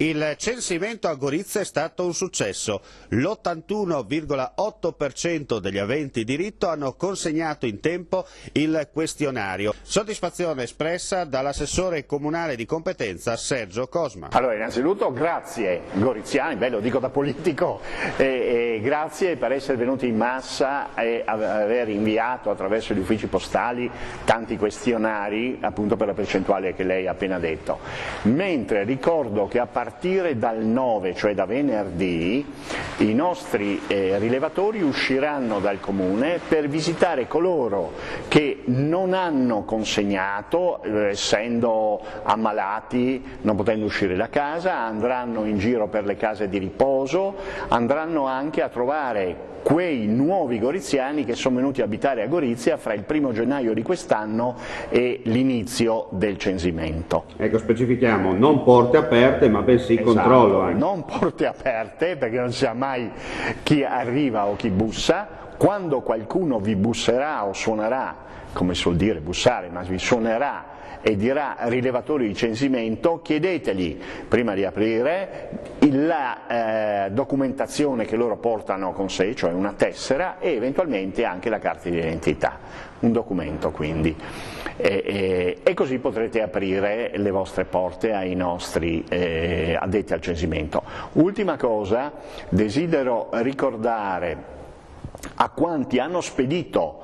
Il censimento a Gorizia è stato un successo. L'81,8% degli aventi diritto hanno consegnato in tempo il questionario. Soddisfazione espressa dall'assessore comunale di competenza Sergio Cosma. Allora, innanzitutto grazie goriziani, beh, lo dico da politico, grazie per essere venuti in massa e aver inviato attraverso gli uffici postali tanti questionari, appunto per la percentuale che lei ha appena detto. Mentre ricordo che a partire dal 9, cioè da venerdì, i nostri rilevatori usciranno dal comune per visitare coloro che non hanno consegnato, essendo ammalati, non potendo uscire da casa, andranno in giro per le case di riposo, andranno anche a trovare quei nuovi goriziani che sono venuti a abitare a Gorizia fra il 1° gennaio di quest'anno e l'inizio del censimento. Ecco, specifichiamo, non porte aperte ma bensì controllo. Anche. Non porte aperte, perché non si sa mai chi arriva o chi bussa. Quando qualcuno vi busserà o suonerà, come si suol dire bussare, ma vi suonerà e dirà rilevatori di censimento, chiedetegli prima di aprire la documentazione che loro portano con sé, cioè una tessera e eventualmente anche la carta di identità, un documento quindi. E così potrete aprire le vostre porte ai nostri addetti al censimento. Ultima cosa, desidero ricordare a quanti hanno spedito,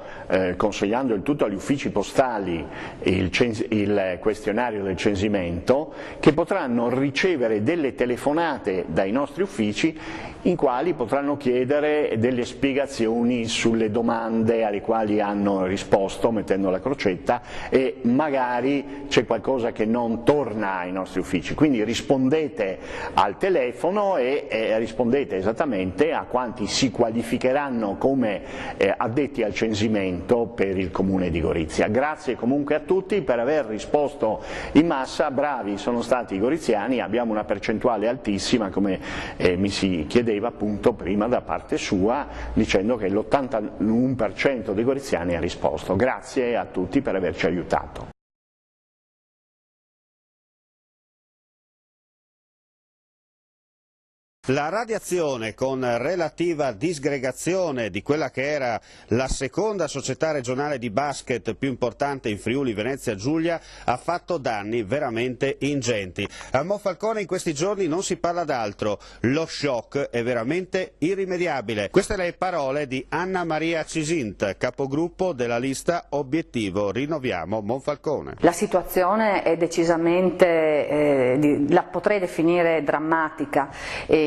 consegnando il tutto agli uffici postali, il questionario del censimento, che potranno ricevere delle telefonate dai nostri uffici in quali potranno chiedere delle spiegazioni sulle domande alle quali hanno risposto mettendo la crocetta e magari c'è qualcosa che non torna ai nostri uffici, quindi rispondete al telefono e rispondete esattamente a quanti si qualificheranno come addetti al censimento per il comune di Gorizia. Grazie comunque a tutti per aver risposto in massa, bravi sono stati i goriziani, abbiamo una percentuale altissima come mi si chiedeva appunto prima da parte sua, dicendo che l'81% dei goriziani ha risposto. Grazie a tutti per averci aiutato. La radiazione, con relativa disgregazione di quella che era la seconda società regionale di basket più importante in Friuli Venezia Giulia, ha fatto danni veramente ingenti. A Monfalcone in questi giorni non si parla d'altro, lo shock è veramente irrimediabile. Queste le parole di Anna Maria Cisint, capogruppo della lista Obiettivo Rinnoviamo Monfalcone. La situazione è decisamente, la potrei definire drammatica,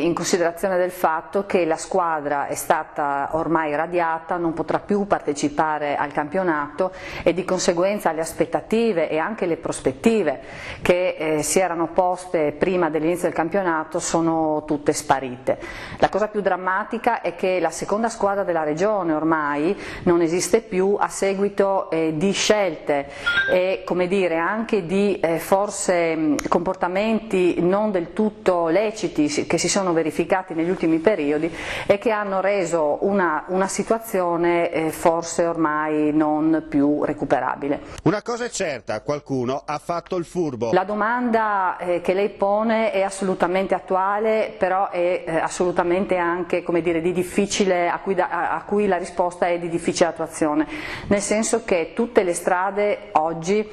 in considerazione del fatto che la squadra è stata ormai radiata, non potrà più partecipare al campionato e di conseguenza le aspettative e anche le prospettive che si erano poste prima dell'inizio del campionato sono tutte sparite. La cosa più drammatica è che la seconda squadra della regione ormai non esiste più a seguito di scelte e, come dire, anche di forse comportamenti non del tutto leciti che si sono verificati negli ultimi periodi e che hanno reso una situazione forse ormai non più recuperabile. Una cosa è certa, qualcuno ha fatto il furbo. La domanda che lei pone è assolutamente attuale, però è assolutamente anche, come dire, di difficile, a cui la risposta è di difficile attuazione, nel senso che tutte le strade oggi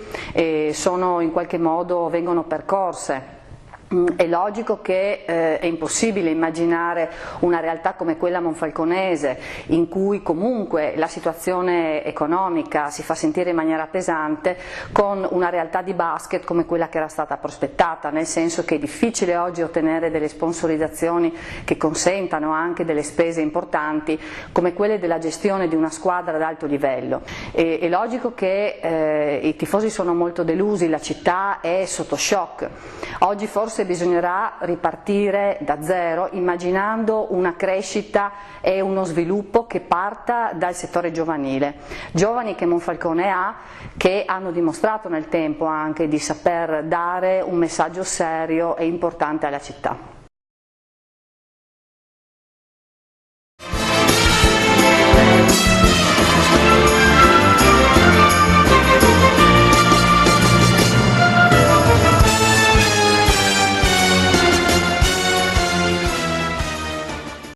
sono in qualche modo, vengono percorse. È logico che è impossibile immaginare una realtà come quella monfalconese, in cui comunque la situazione economica si fa sentire in maniera pesante, con una realtà di basket come quella che era stata prospettata, nel senso che è difficile oggi ottenere delle sponsorizzazioni che consentano anche delle spese importanti come quelle della gestione di una squadra ad alto livello. È logico che i tifosi sono molto delusi, la città è sotto shock. Oggi forse bisognerà ripartire da zero, immaginando una crescita e uno sviluppo che parta dal settore giovanile. Giovani che Monfalcone ha, che hanno dimostrato nel tempo anche di saper dare un messaggio serio e importante alla città.